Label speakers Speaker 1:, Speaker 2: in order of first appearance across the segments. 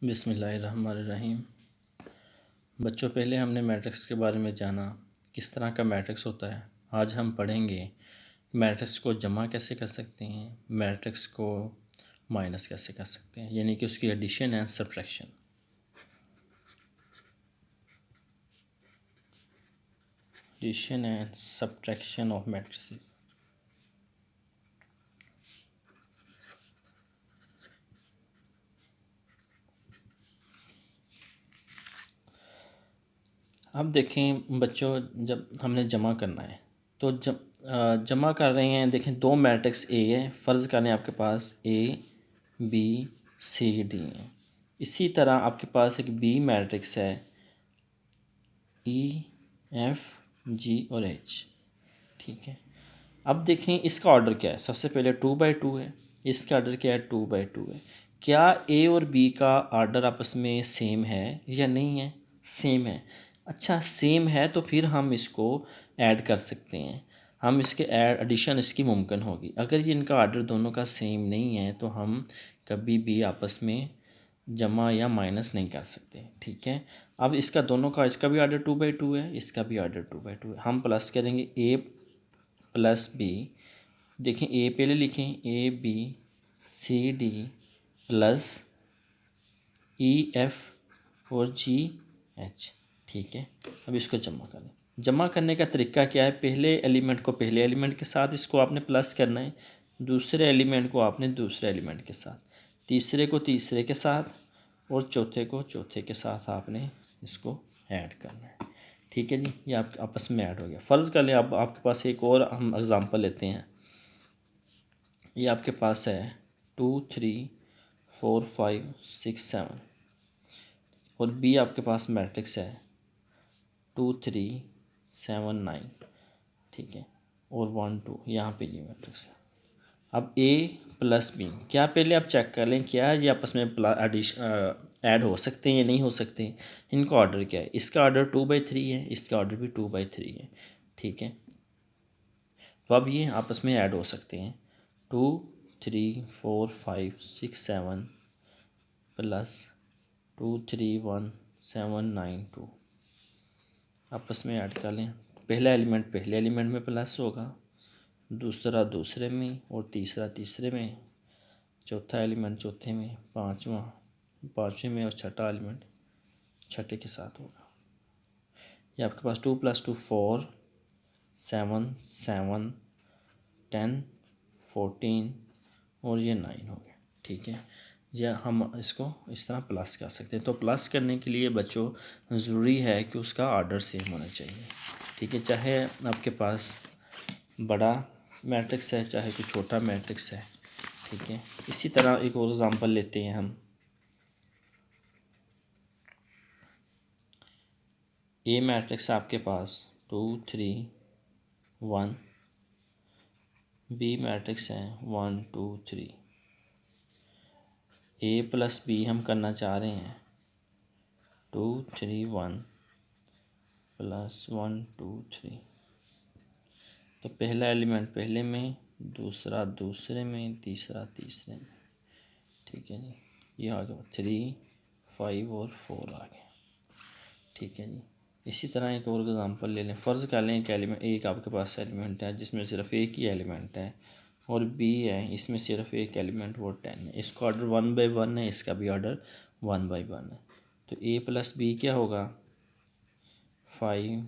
Speaker 1: बिस्मिल्लाहिर्रहमानिर्रहीम। बच्चों, पहले हमने मैट्रिक्स के बारे में जाना, किस तरह का मैट्रिक्स होता है। आज हम पढ़ेंगे मैट्रिक्स को जमा कैसे कर सकते हैं, मैट्रिक्स को माइनस कैसे कर सकते हैं, यानी कि उसकी addition and subtraction. Addition and subtraction of matrices. अब देखें बच्चों, जब हमने जमा करना है तो जमा कर रहे हैं। देखें, दो मैट्रिक्स ए है, फ़र्ज़ कर लें आपके पास ए बी सी डी है। इसी तरह आपके पास एक बी मैट्रिक्स है, ई एफ जी और एच। ठीक है, अब देखें इसका ऑर्डर क्या है। सबसे पहले 2/2 है, इसका ऑर्डर क्या है, 2/2 है। क्या ए और बी का ऑर्डर आपस में सेम है या नहीं है? सेम है। अच्छा, सेम है तो फिर हम इसको ऐड कर सकते हैं। हम इसके एडिशन इसकी मुमकिन होगी। अगर ये इनका ऑर्डर दोनों का सेम नहीं है तो हम कभी भी आपस में जमा या माइनस नहीं कर सकते। ठीक है, अब इसका दोनों का, इसका भी ऑर्डर 2/2 है, इसका भी ऑर्डर 2/2 है। हम प्लस करेंगे ए प्लस बी। देखें, ए पहले लिखें, A B C D plus E F और जी एच। ठीक है, अब इसको जमा करें। जमा करने का तरीका क्या है? पहले एलिमेंट को पहले एलिमेंट के साथ इसको आपने प्लस करना है, दूसरे एलिमेंट को आपने दूसरे एलिमेंट के साथ, तीसरे को तीसरे के साथ और चौथे को चौथे के साथ आपने इसको ऐड करना है। ठीक है जी, ये आप आपस में ऐड हो गया। फ़र्ज़ कर लें अब आपके पास एक और हम एग्ज़ाम्पल लेते हैं। ये आपके पास है 2 3 4 5 6 7 और बी आपके पास मैट्रिक्स है 2 3 7 9। ठीक है, और 1 2 यहाँ पे ये मैट्रिक्स है। अब ए प्लस बी, क्या पहले आप चेक कर लें क्या ये आपस में ऐड हो सकते हैं या नहीं हो सकते। इनका ऑर्डर क्या है? इसका ऑर्डर 2/3 है, इसका ऑर्डर भी 2/3 है। ठीक है, तो अब ये आपस में ऐड हो सकते हैं। 2 3 4 5 6 7 प्लस 2 3 1 7 9 2 आपस में ऐड कर लें। पहला एलिमेंट पहले एलिमेंट में प्लस होगा, दूसरा दूसरे में और तीसरा तीसरे में, चौथा एलिमेंट चौथे में, पांचवा पाँचवें में और छठा एलिमेंट छठे के साथ होगा। ये आपके पास 2 + 2 4 7 7 10 14 और ये 9 हो गया। ठीक है, या हम इसको इस तरह प्लस कर सकते हैं। तो प्लस करने के लिए बच्चों ज़रूरी है कि उसका ऑर्डर सेम होना चाहिए। ठीक है, चाहे आपके पास बड़ा मैट्रिक्स है चाहे कोई छोटा मैट्रिक्स है। ठीक है, इसी तरह एक और एग्ज़ाम्पल लेते हैं हम। ए मैट्रिक्स आपके पास 2 3 1, बी मैट्रिक्स है 1 2 3। ए प्लस बी हम करना चाह रहे हैं 2 3 1 प्लस 1 2 3। तो पहला एलिमेंट पहले में, दूसरा दूसरे में, तीसरा तीसरे में। ठीक है जी, ये आ गया 3 5 और 4 आ गया। ठीक है जी, इसी तरह एक और एग्जांपल ले लें। फ़र्ज़ कर लें एक आपके पास एलिमेंट है जिसमें सिर्फ एक ही एलिमेंट है और बी है, इसमें सिर्फ एक एलिमेंट वो 10 है। इसका ऑर्डर 1/1 है, इसका भी ऑर्डर 1/1 है। तो ए प्लस बी क्या होगा? 5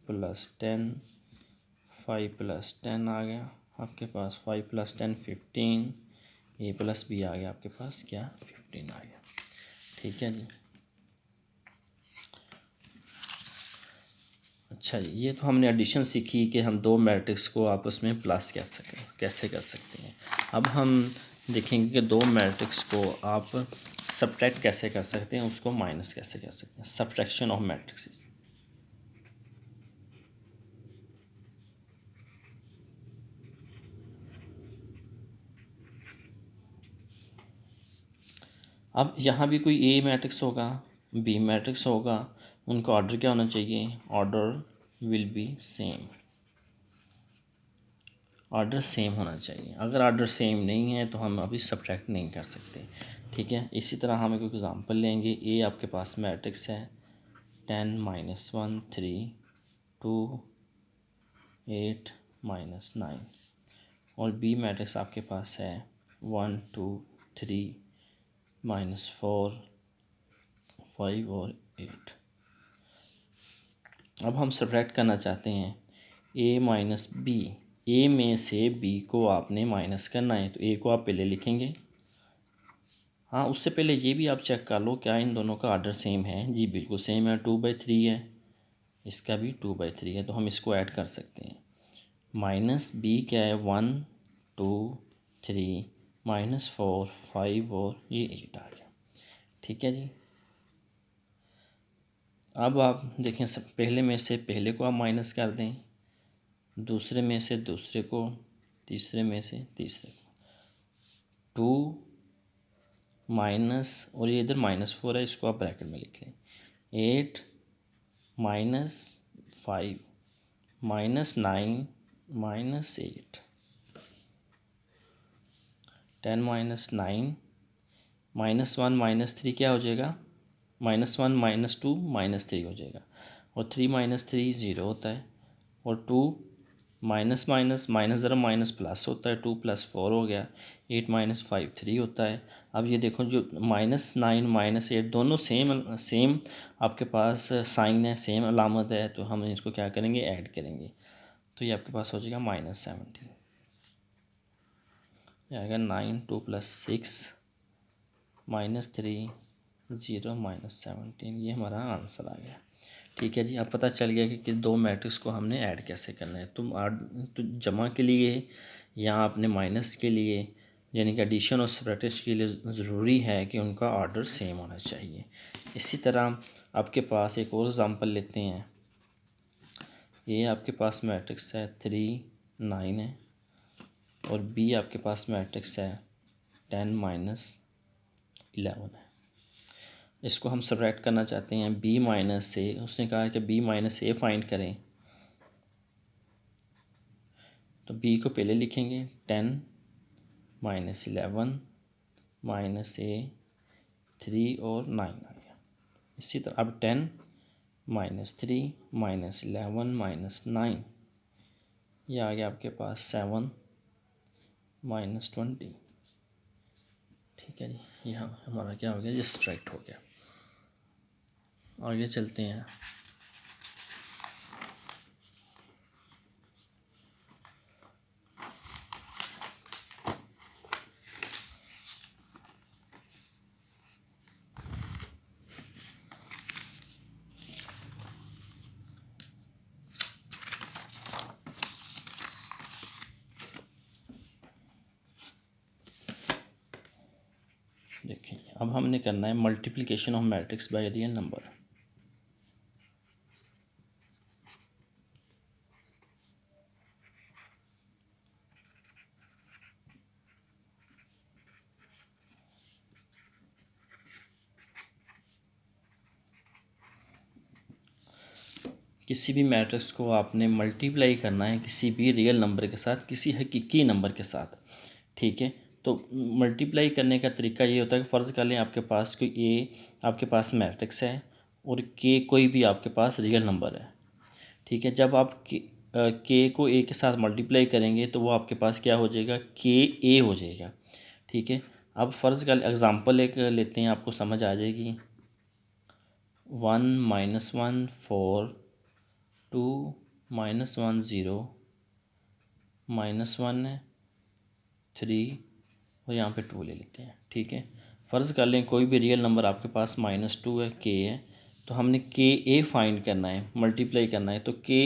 Speaker 1: + 10, 5 + 10 आ गया आपके पास। 5 + 10 15। ए प्लस बी आ गया आपके पास क्या? 15 आ गया। ठीक है जी, अच्छा जी, ये तो हमने एडिशन सीखी कि हम दो मैट्रिक्स को आपस में प्लस कैसे कर सकते हैं। अब हम देखेंगे कि दो मैट्रिक्स को आप सब्ट्रैक्ट कैसे कर सकते हैं, उसको माइनस कैसे कर सकते हैं। Subtraction of matrix. अब यहाँ भी कोई ए मैट्रिक्स होगा, बी मैट्रिक्स होगा, उनका ऑर्डर क्या होना चाहिए? Order will be same. Order same होना चाहिए। अगर ऑर्डर सेम नहीं है तो हम अभी सब्ट्रैक्ट नहीं कर सकते। ठीक है। इसी तरह हम एक एग्ज़ाम्पल लेंगे। ए आपके पास मैट्रिक्स है 10 -1 3 2 8 -9 और बी मैट्रिक्स आपके पास है 1 2 3 -4 5 और 8। अब हम सब्ट्रैक्ट करना चाहते हैं ए माइनस बी। ए में से बी को आपने माइनस करना है, तो ए को आप पहले लिखेंगे। हाँ, उससे पहले ये भी आप चेक कर लो क्या इन दोनों का ऑर्डर सेम है। जी बिल्कुल सेम है, 2/3 है, इसका भी 2/3 है, तो हम इसको ऐड कर सकते हैं। माइनस बी क्या है 1 2 3 -4 5 और ये 8 आ गया। ठीक है जी। अब आप देखें, सब पहले में से पहले को आप माइनस कर दें, दूसरे में से दूसरे को, तीसरे में से तीसरे को। 2 माइनस और ये इधर -4 है, इसको आप ब्रैकेट में लिख लें। 8 -5 -9 -8 10 -9 -1 -3 क्या हो जाएगा? -1 -2 -3 हो जाएगा। और 3 -3 0 होता है। और 2 माइनस माइनस माइनस ज़रा माइनस प्लस होता है, 2 + 4 हो गया। 8 - 5 3 होता है। अब ये देखो जो -9 -8 दोनों सेम सेम आपके पास साइन है, सेम अलामत है, तो हम इसको क्या करेंगे, ऐड करेंगे। तो ये आपके पास हो जाएगा -17। ये आएगा 9 2 + 6 -3 0 -17। ये हमारा आंसर आ गया। ठीक है जी। अब पता चल गया कि किस दो मैट्रिक्स को हमने ऐड कैसे करना है। तो जमा के लिए या आपने माइनस के लिए, यानी कि एडिशन और सब्ट्रैक्शन के लिए ज़रूरी है कि उनका ऑर्डर सेम होना चाहिए। इसी तरह आपके पास एक और एग्ज़ाम्पल लेते हैं। ये आपके पास मैट्रिक्स है 3 9 है और बी आपके पास मैट्रिक्स है 10 -11 है। इसको हम सब्ट्रैक्ट करना चाहते हैं बी माइनस से। उसने कहा है कि बी माइनस ए फाइंड करें, तो बी को पहले लिखेंगे 10 -11 -a 3 और 9 आ गया। इसी तरह अब 10 -3 -11 -9 ये आ गया आपके पास 7 -20। ठीक है जी। यहाँ हमारा क्या हो गया, ये सब्ट्रैक्ट हो गया। आगे चलते हैं। देखिए अब हमने करना है multiplication of matrix by real number. किसी भी मैट्रिक्स को आपने मल्टीप्लाई करना है किसी भी रियल नंबर के साथ, किसी हकीकी नंबर के साथ। ठीक है। तो मल्टीप्लाई करने का तरीका ये होता है कि फ़र्ज़ कर लें आपके पास कोई ए आपके पास मैट्रिक्स है और के कोई भी आपके पास रियल नंबर है। ठीक है। जब आप के को ए के साथ मल्टीप्लाई करेंगे तो वो आपके पास क्या हो जाएगा, के ए हो जाएगा। ठीक है। अब फ़र्ज़ कर एग्ज़ाम्पल एक लेते हैं, आपको समझ आ जाएगी। 1 -1 4 2 -1 0 -1 3 और यहाँ पे 2 ले लेते हैं। ठीक है। फ़र्ज़ कर लें कोई भी रियल नंबर आपके पास -2 है, के है, तो हमने के ए फाइंड करना है, मल्टीप्लाई करना है। तो के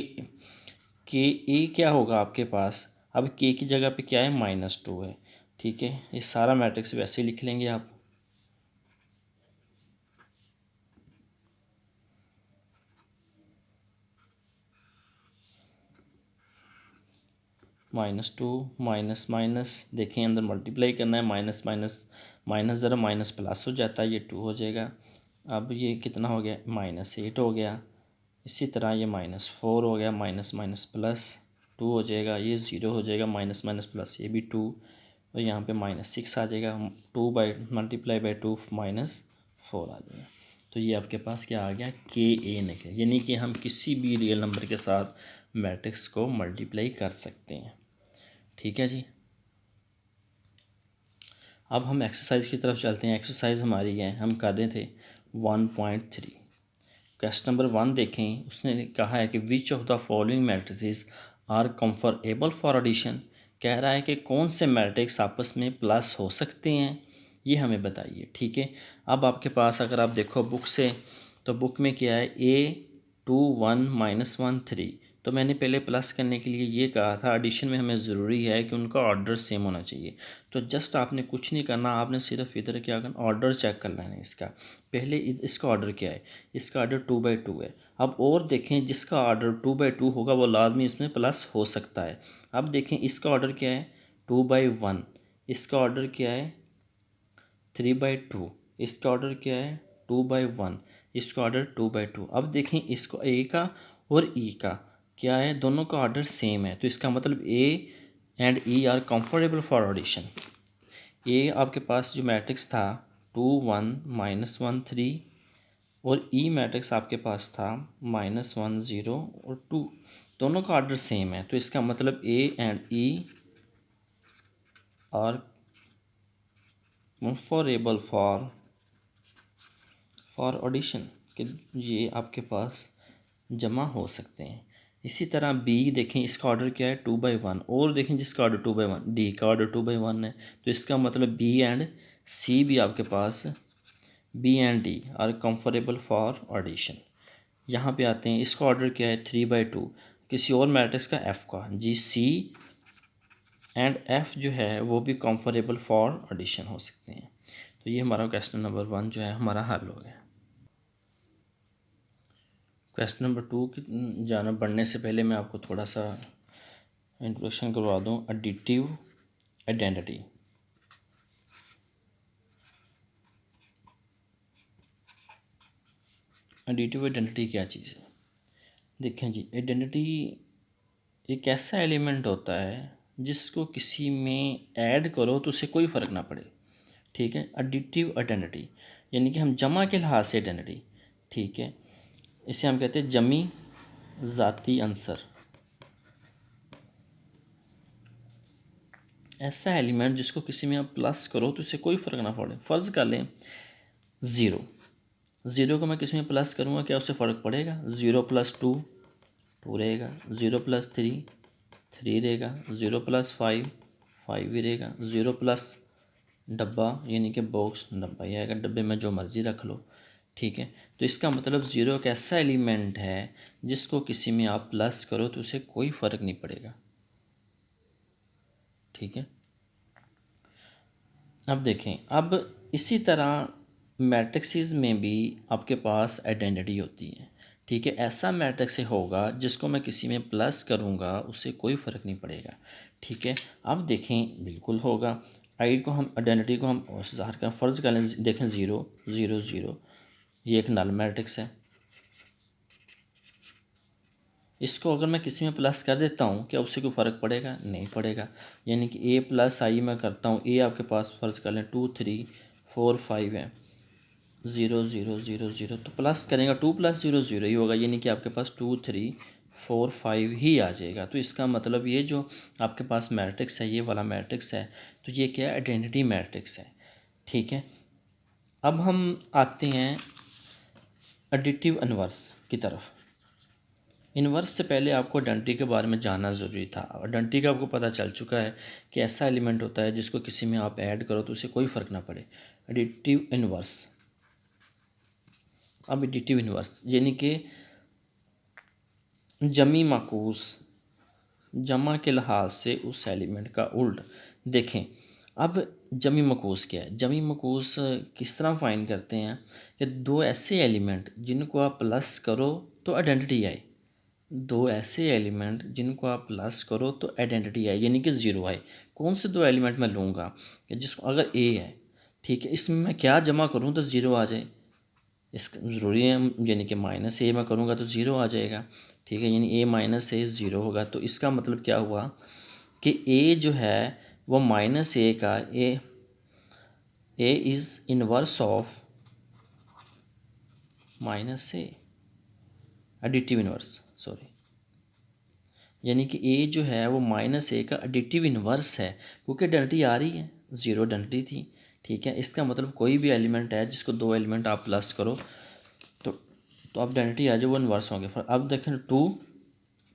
Speaker 1: ए क्या होगा आपके पास, अब के की जगह पे क्या है, -2 है। ठीक है। ये सारा मैट्रिक्स वैसे ही लिख लेंगे आप। -2 माइनस माइनस, देखें अंदर मल्टीप्लाई करना है, माइनस माइनस माइनस ज़रा माइनस प्लस हो जाता है, ये 2 हो जाएगा। अब ये कितना हो गया, -8 हो गया। इसी तरह ये -4 हो गया, माइनस माइनस प्लस 2 हो जाएगा, ये 0 हो जाएगा, माइनस माइनस प्लस ये भी 2। तो यहाँ पे -6 आ जाएगा, 2 बाई मल्टीप्लाई बाई 2 -4 आ जाएगा। तो ये आपके पास क्या आ गया, KA निकले, यानी कि हम किसी भी रियल नंबर के साथ मैट्रिक्स को मल्टीप्लाई कर सकते हैं। ठीक है जी। अब हम एक्सरसाइज की तरफ चलते हैं। एक्सरसाइज हमारी है, हम कर रहे थे 1.3। क्वेश्चन नंबर 1 देखें, उसने कहा है कि which of the following matrices are comfortable for addition. कह रहा है कि कौन से मैट्रिक्स आपस में प्लस हो सकते हैं, ये हमें बताइए। ठीक है, अब आपके पास अगर आप देखो बुक से, तो बुक में क्या है, A21 -1 3। तो मैंने पहले प्लस करने के लिए ये कहा था, एडिशन में हमें ज़रूरी है कि उनका ऑर्डर सेम होना चाहिए। तो जस्ट आपने कुछ नहीं करना, आपने सिर्फ इधर क्या करना, ऑर्डर चेक कर लेना है इसका। पहले इसका ऑर्डर क्या है, इसका ऑर्डर 2/2 है। अब और देखें, जिसका ऑर्डर 2/2 होगा वो लाजमी इसमें प्लस हो सकता है। अब देखें इसका ऑर्डर क्या है, 2/1। इसका ऑर्डर क्या है, 3/2। इसका ऑर्डर क्या है, 2/1। इसका ऑर्डर 2/2। अब देखें इसको ए का और ई का क्या है, दोनों का ऑर्डर सेम है, तो इसका मतलब A and E are comfortable for addition. A आपके पास जो मैट्रिक्स था 2 1 -1 3, और ई मैट्रिक्स आपके पास था -1 0 और 2, दोनों का ऑर्डर सेम है, तो इसका मतलब A and E are comfortable for addition, कि ये आपके पास जमा हो सकते हैं। इसी तरह बी देखें, इसका ऑर्डर क्या है, 2/1, और देखें जिसका ऑर्डर 2/1, डी का ऑर्डर 2/1 है, तो इसका मतलब बी एंड सी भी आपके पास, B and D are comfortable for addition. यहाँ पे आते हैं, इसका ऑर्डर क्या है, 3/2, किसी और मैट्रिक्स का एफ का, जी सी एंड एफ जो है वो भी कंफर्टेबल फॉर एडिशन हो सकते हैं। तो ये हमारा क्वेश्चन नंबर 1 जो है हमारा हल हो गया। क्वेश्चन नंबर 2 की जानब बढ़ने से पहले मैं आपको थोड़ा सा इंट्रोडक्शन करवा दूँ। Additive identity. एडिटिव आइडेंटिटी क्या चीज़ है, देखें जी। आइडेंटिटी एक ऐसा एलिमेंट होता है जिसको किसी में ऐड करो तो उसे कोई फ़र्क ना पड़े। ठीक है, एडिटिव आइडेंटिटी यानी कि हम जमा के लिहाज से आइडेंटिटी। ठीक है, इसे हम कहते हैं जमी ज़ाती अंसर। ऐसा एलिमेंट जिसको किसी में आप प्लस करो तो उसे कोई फ़र्क ना पड़े। फ़र्ज़ कर लें ज़ीरो को मैं किसी में प्लस करूँगा, क्या उससे फ़र्क पड़ेगा। 0 + 2 2 रहेगा, 0 + 3 3 रहेगा, 0 + 5 5 ही रहेगा, 0 प्लस डब्बा यानी कि बॉक्स, डब्बा ही आएगा, डब्बे में जो मर्ज़ी रख लो। ठीक है, तो इसका मतलब 0 एक ऐसा एलिमेंट है जिसको किसी में आप प्लस करो तो उसे कोई फ़र्क नहीं पड़ेगा। ठीक है, अब देखें, अब इसी तरह मैट्रिक्स में भी आपके पास आइडेंटिटी होती है। ठीक है, ऐसा मैट्रिक्स होगा जिसको मैं किसी में प्लस करूँगा उससे कोई फ़र्क नहीं पड़ेगा। ठीक है, अब देखें, बिल्कुल होगा। आई को हम आइडेंटिटी को हम ज़ाहिर करें, फ़र्ज़ कर लें, देखें 0 0 0, ये एक नल मैट्रिक्स है। इसको अगर मैं किसी में प्लस कर देता हूँ, क्या उससे कोई फ़र्क पड़ेगा, नहीं पड़ेगा। यानी कि ए प्लस आई मैं करता हूँ, ए आपके पास फ़र्ज़ कर लें 2 3 4 5 है, 0 0 0 0, तो प्लस करेगा 2 + 0 0 ही होगा, यानी कि आपके पास 2 3 4 5 ही आ जाएगा। तो इसका मतलब ये जो आपके पास मैट्रिक्स है, ये वाला मैट्रिक्स है, तो ये क्या है, आइडेंटिटी मैट्रिक्स है। ठीक है, अब हम आते हैं एडिटिव इनवर्स की तरफ। इन्वर्स से पहले आपको आइडेंटिटी के बारे में जानना ज़रूरी था। आइडेंटिटी का आपको पता चल चुका है कि ऐसा एलिमेंट होता है जिसको किसी में आप ऐड करो तो उसे कोई फ़र्क ना पड़े। Additive inverse. अब एडिटिव इन्वर्स यानी कि जमी माकूस, जमा के लिहाज से उस एलिमेंट का उल्ट। देखें, अब जमी मकूस क्या है, जमी मकूस किस तरह फाइंड करते हैं कि दो ऐसे एलिमेंट जिनको आप प्लस करो तो आइडेंटिटी आए। दो ऐसे एलिमेंट जिनको आप प्लस करो तो आइडेंटिटी आए, यानी कि ज़ीरो आए। कौन से दो एलिमेंट मैं लूँगा कि जिसको, अगर ए है, ठीक है, इसमें मैं क्या जमा करूँ तो ज़ीरो आ जाए। इसका ज़रूरी है, यानी कि माइनस ए मैं करूँगा तो ज़ीरो आ जाएगा। ठीक है, यानी ए - ए 0 होगा। तो इसका मतलब क्या हुआ कि ए जो है वो माइनस ए का A is inverse of minus A, additive inverse, sorry, यानी कि ए जो है वो माइनस ए का एडिटिव इनवर्स है, क्योंकि आइडेंटिटी आ रही है, ज़ीरो आइडेंटिटी थी, ठीक है। इसका मतलब कोई भी एलिमेंट है जिसको दो एलिमेंट आप प्लस करो तो अब आइडेंटिटी आ जाए, वो इनवर्स होंगे। फिर अब देखें 2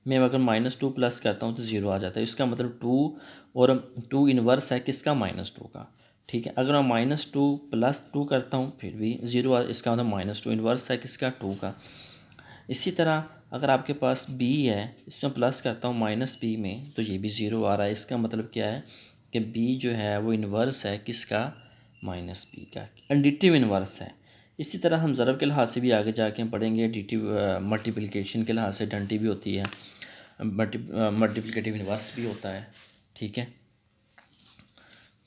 Speaker 1: में अगर -2 प्लस करता हूँ तो 0 आ जाता है। इसका मतलब 2 और 2 इनवर्स है किसका, -2 का, ठीक है। अगर मैं -2 + 2 करता हूँ फिर भी 0 इसका मतलब -2 इनवर्स है किसका, 2 का। इसी तरह अगर आपके पास b है, इसमें प्लस करता हूँ -b में तो ये भी 0 आ रहा है। इसका मतलब क्या है कि b जो है वो इन्वर्स है किसका, -b का, एडिटिव इन्वर्स है। इसी तरह हम ज़रब के लिहाज से भी आगे जाके पढ़ेंगे, एडिटिव मल्टीप्लिकेशन के लिहाज से आइडेंटिटी भी होती है, मल्टीप्लिकेटिव इन्वर्स भी होता है, ठीक है।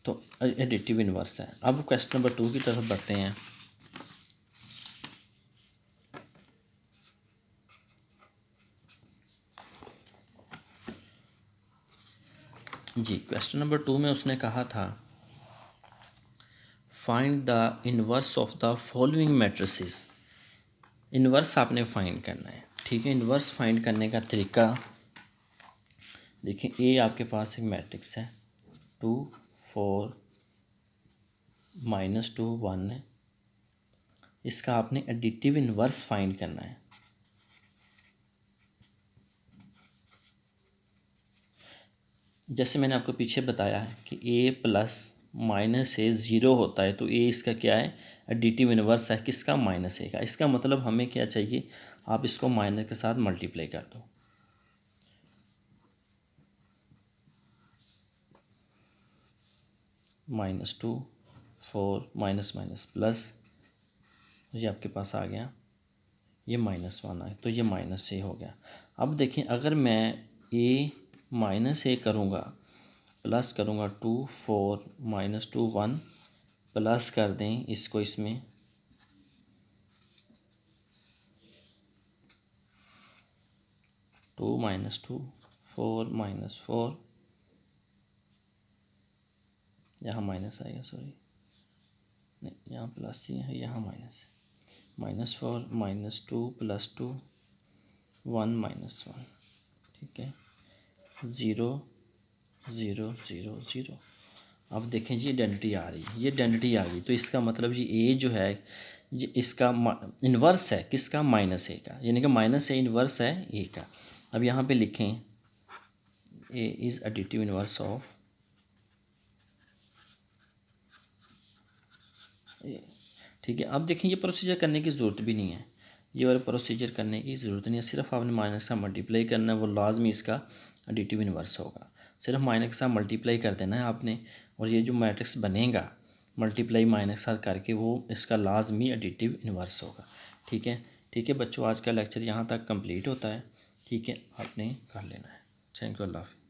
Speaker 1: तो एडिटिव इन्वर्स है। अब क्वेश्चन नंबर 2 की तरफ बढ़ते हैं। जी, क्वेश्चन नंबर 2 में उसने कहा था find the inverse of the following matrices. Inverse आपने फाइंड करना है, ठीक है। इन्वर्स फाइंड करने का तरीका देखिए, ए आपके पास एक मैट्रिक्स है, 2 4 -2 1 है। इसका आपने एडिटिव इन्वर्स फाइंड करना है। जैसे मैंने आपको पीछे बताया है कि a plus minus A zero होता है, तो a इसका क्या है, एडिटिव इन्वर्स है किसका, -a का। इसका मतलब हमें क्या चाहिए, आप इसको माइनस के साथ मल्टीप्लाई कर दो, -2 4 माइनस माइनस प्लस, ये आपके पास आ गया, ये -1 आए तो ये -a हो गया। अब देखें, अगर मैं a -a करूँगा, प्लस करूँगा 2 4 -2 1, प्लस कर दें इसको इसमें, -2 4 -4, यहाँ माइनस आएगा, सॉरी नहीं, यहाँ प्लस ही है, यहाँ माइनस है, -4 -2 + 2 1 -1, ठीक है, 0 0 0 0। अब देखें जी आइडेंटिटी आ रही है, ये आइडेंटिटी आ गई, तो इसका मतलब जी ए जो है ये इसका इन्वर्स है किसका, -a का, यानी कि -a इन्वर्स है ए का। अब यहाँ पे लिखें A is additive inverse of A, ठीक है। अब देखें, ये प्रोसीजर करने की ज़रूरत भी नहीं है, ये वाला प्रोसीजर करने की ज़रूरत नहीं है, सिर्फ आपने माइनस का मल्टीप्लाई करना है, वो लाजमी इसका एडिटिव इन्वर्स होगा। सिर्फ माइनस के साथ मल्टीप्लाई कर देना है आपने, और ये जो मैट्रिक्स बनेगा मल्टीप्लाई माइनस के साथ करके, वो इसका लाजमी एडिटिव इन्वर्स होगा, ठीक है। ठीक है बच्चों, आज का लेक्चर यहाँ तक कंप्लीट होता है, ठीक है, आपने कर लेना है। थैंक यू, अल्लाह हाफ़िज़।